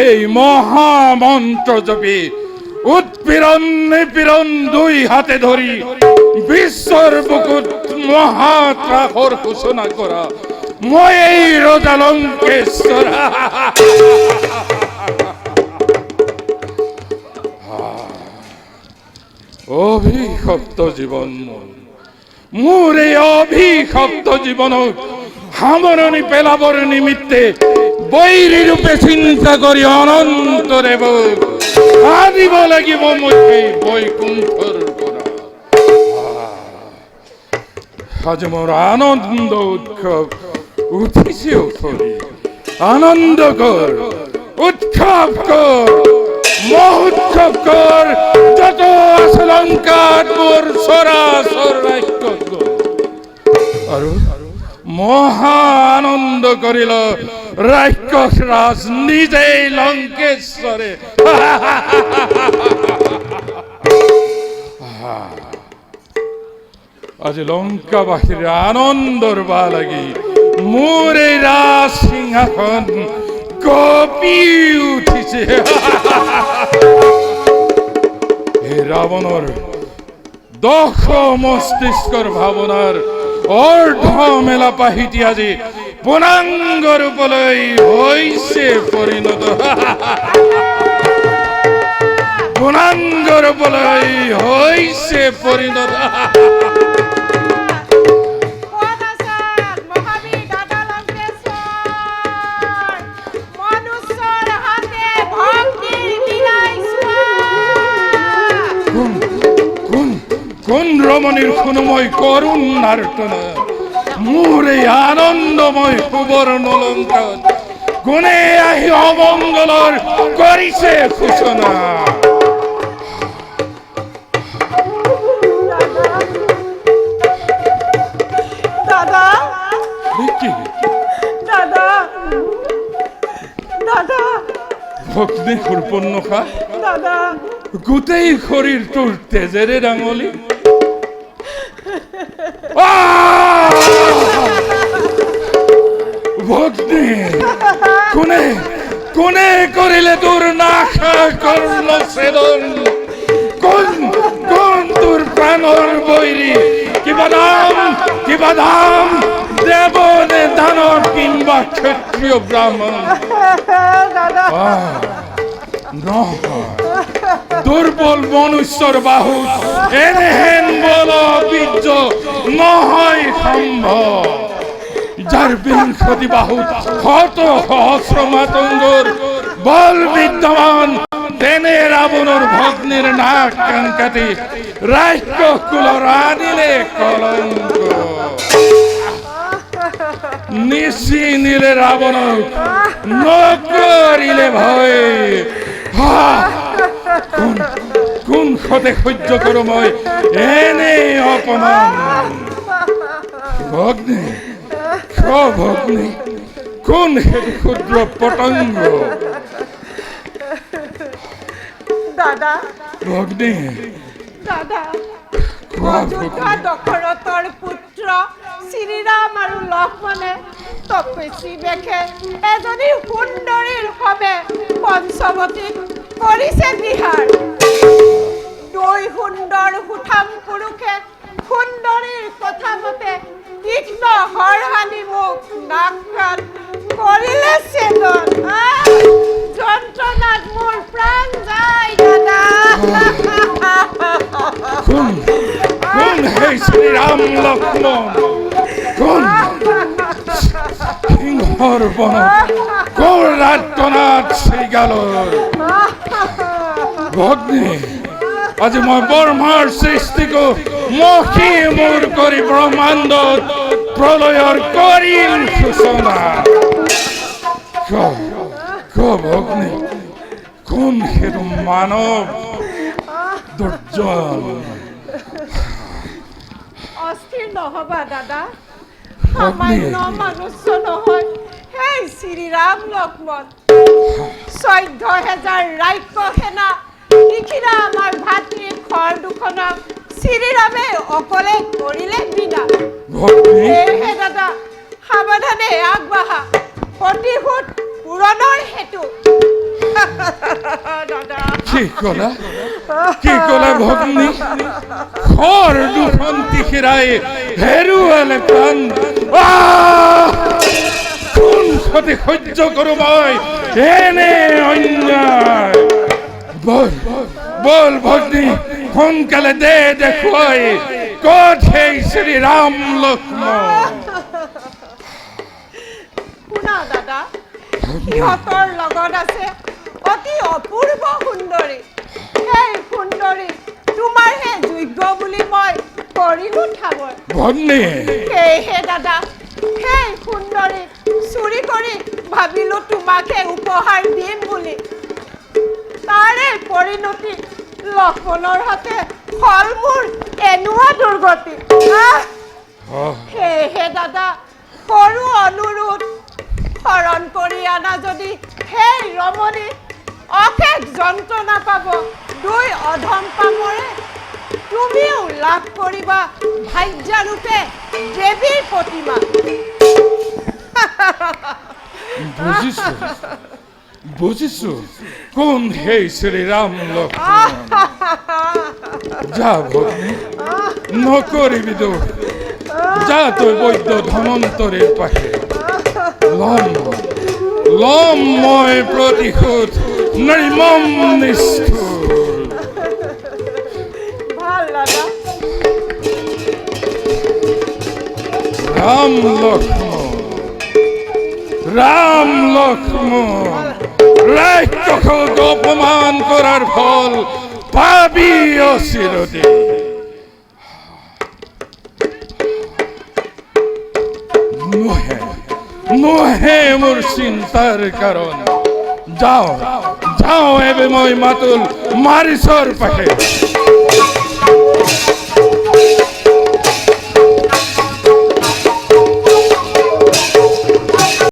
এই মহামন্ত্র জপি উৎপীড়ন নিপীড়ন দুই হাতে ধরি বিশ্বর বুকুত মহাত্রাকর ঘোষণা করা মই রোজা লঙ্কেশ্বর। অভিশপ্ত জীবন মোৰ এই অভিশপ্ত জীৱনক সামৰণি পেলাবৰ নিমিত্তে বৈৰী ৰূপে চিন্তা কৰি অনন্ত দেৱক আনিব লাগিব মই বৈকুণ্ঠৰ পৰা। আজি মোৰ আনন্দ উৎসৱ উঠিছে উঠলি আনন্দ কৰ উৎসৱ কৰ মহোৎসৱ কৰ যত আছে লংকাত মোৰ চৰাচৰ ৰাজ্য আৰু মহা আনন্দ কৰিল ৰাক্ষস ৰাজ নিজেই লংকেশ্বৰে। আজি লংকাবাসীৰ আনন্দৰ বা লাগি মোৰ এই ৰাজ সিংহাসন কঁপি উঠিছে। হে ৰাৱণৰ দশ মস্তিষ্কৰ ভাৱনাৰ অৰ্ধ মেলা পাহিটি আজি পূৰ্ণাংগ ৰূপলৈ হৈছে পৰিণত। পূৰ্ণাংগ ৰূপলৈ হৈছে পৰিণত। কোন ৰমণীৰ শুনময় করুণ নাৰ্তনা মোৰ এই আনন্দময় সুবৰ্ণ লংকাত কোনে আহি অমংগলৰ কৰিছে সূচনা। দাদা দাদা দাদা ভক্তি সুৰপন্নখা দাদা গোটেই শৰীৰটোৰ তেজেৰে ডাঙলি। ভক্তি কোনে কোনে কৰিলে তোৰ নাশ কৰ্ণ ছেদন? কোন কোন তোৰ প্ৰাণৰ বৈৰী? কিবা দাম দেৱ নে দানৱ কিংবা ক্ষত্ৰিয় ব্ৰাহ্মণ? দুৰ্বল মনুষ্যৰ বাহু এনেহেন বল বীৰ্য নহয় সম্ভৱ। যাৰ বিংশতি বাহুত শত সহস্ৰ মাতংগৰ বল বিদ্যমান তেনে ৰাৱণৰ ভগ্নীৰ নাক কাণ কাটি ৰাক্ষস কুলৰ আনিলে কলংক। নিচিনিলে ৰাৱণক নকৰিলে ভয়। কোন সতে সহ্য কৰো মই এনে অপমান? ভগ্নী ভগ্নী কোন হে ক্ষুদ্র পতঙ্গ দাদা ভগ্নী দাদা কোৱা অযোধ্যা দশৰথৰ পুত্ৰ শ্ৰীৰাম আৰু লক্ষ্মণে তপস্বী বেশে এজনী সুন্দৰীৰ সবে পঞ্চৱতীক কৰিছে বিহাৰ। দুই সুন্দৰ সুঠাম পুৰুষে সুন্দৰীৰ কথা মতে তীক্ষ্ণ হৰহানি মুখ নাক কাণ কৰিলে ছেদন। যন্ত্ৰণাত মোৰ প্ৰাণ যায় দাদা। কোন কোন হে শ্রীরাম লক্ষ্মণ কোন সিংহর বন কোন রাজনাথ শ্রীগাল ভগ্নী আজি মই ব্ৰহ্মাৰ সৃষ্টিকো মহি মোৰ কৰি ব্ৰহ্মাণ্ড প্ৰলয়ৰ কৰিল সূচনা ভগ্নী কোন হেতু মানৱ দুৰ্জন অস্থিৰ নহবা দাদা, সামান্য মনুষ্য নহয় সেই শ্ৰীৰাম লক্ষ্মণ। 14,000 ৰাক্ষস সেনা লিখিলা আমাৰ ভাতৃ ঘৰ দুখনক শ্ৰীৰামে অকলে কৰিলে বিনা। সেয়েহে দাদা সাৱধানে আগবাঢ়া প্ৰতিশোধ পূৰণৰ হেতু। দাদা কি কলা ভগ্নী ঘৰ দুখন তিখিৰাই হেৰুৱালে প্ৰাণ কোন সতে সহ্য কৰো মই এনে অন্যায় বল ভগ্নী সোনকালে দে দেখুৱাই ক'ত সেই শ্ৰীৰাম লক্ষ্মণ। শুনা দাদা, সিহঁতৰ লগত আছে অতি অপূৰ্ব সুন্দৰী। সেই সুন্দৰী তোমাৰহে যোগ্য বুলি মই কৰিলো ঠাৱৰ। সেয়েহে দাদা সেই সুন্দৰী চুৰি কৰি ভাবিলো তোমাকহে উপহাৰ দিম বুলি। তাৰে পৰিণতি লক্ষ্মণৰ হাতে ফল মোৰ এনেকুৱা দুৰ্গতি। সেয়েহে দাদা কৰো অনুৰোধ, শৰণ কৰি আনা যদি সেই ৰমণী অশেষ যন্ত্ৰণা পাব দুই অধম পামৰে তুমিও লাভ কৰিবা ভাগ্যৰূপে দেৱীৰ প্ৰতিমা। বুজিছো কোন সেই শ্ৰীৰাম লক্ষ্মণ। যা ভগ্নী নকৰিবি দুখ, যা তই বৈদ্য ধনন্তৰীৰ পাশে লম মই প্ৰতিশোধ নিৰ্মম নিষ্ঠুৰ। ভাল দাদা। রাম লক্ষ্মণ রাক্ষসক অপমান করার ফল পাবি অচিরদিন। নহে মোর চিন্তার কারণ, যাও যাও এবে মই মাতুল মারিছর পাখে